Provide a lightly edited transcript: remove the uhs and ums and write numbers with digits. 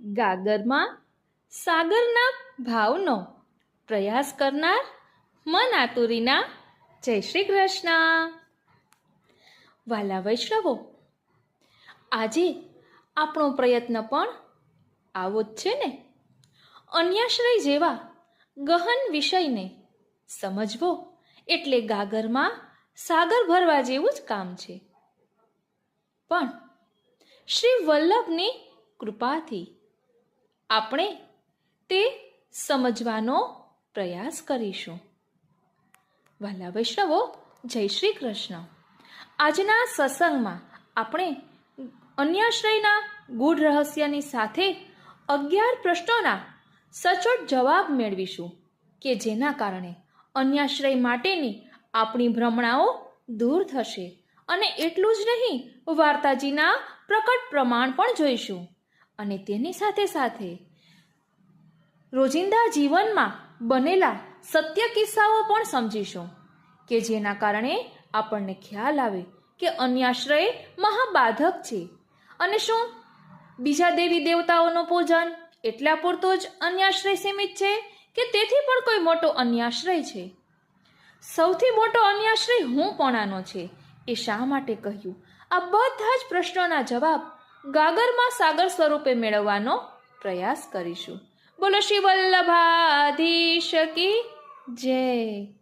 ગાગરમાં સાગરના ભાવનો પ્રયાસ કરનાર મન આતુરીના જય શ્રી કૃષ્ણ. વાલા વૈષ્ણવો, આજે આપણો પ્રયત્ન પણ આવો જ છે ને. અન્યાશ્રય જેવા ગહન વિષયને સમજવો એટલે ગાગરમાં સાગર ભરવા જેવું જ કામ છે. પણ શ્રી વલ્લભની કૃપાથી આપણે તે સમજવાનો પ્રયાસ કરીશું. વાલા વૈષ્ણવો, જય શ્રી કૃષ્ણ. આજના સત્સંગમાં આપણે અન્યાશ્રયના ગૂઢ રહસ્યની સાથે 11 પ્રશ્નોના સચોટ જવાબ મેળવીશું કે જેના કારણે અન્યાશ્રય માટેની આપણી ભ્રમણાઓ દૂર થશે. અને એટલું જ નહીં, વાર્તાજીના પ્રકટ પ્રમાણ પણ જોઈશું અને તેની સાથે સાથે રોજિંદા જીવનમાં બનેલા સત્ય કિસ્સાઓ પણ સમજીશું કે જેના કારણે આપણને ખ્યાલ આવે કે અન્યાશ્રય મહાબાધક છે. અને શું બીજા દેવી દેવતાઓનું પૂજન એટલા પૂરતો જ અન્યાશ્રય સીમિત છે કે તેથી પણ કોઈ મોટો અન્યાશ્રય છે? સૌથી મોટો અન્યાશ્રય હુંપણાનો છે એ શા માટે કહ્યું? આ બધા જ પ્રશ્નોના જવાબ ગાગરમાં સાગર સ્વરૂપે મેળવવાનો પ્રયાસ કરીશું. બોલો શ્રી વલ્લભાધીશ કી જય.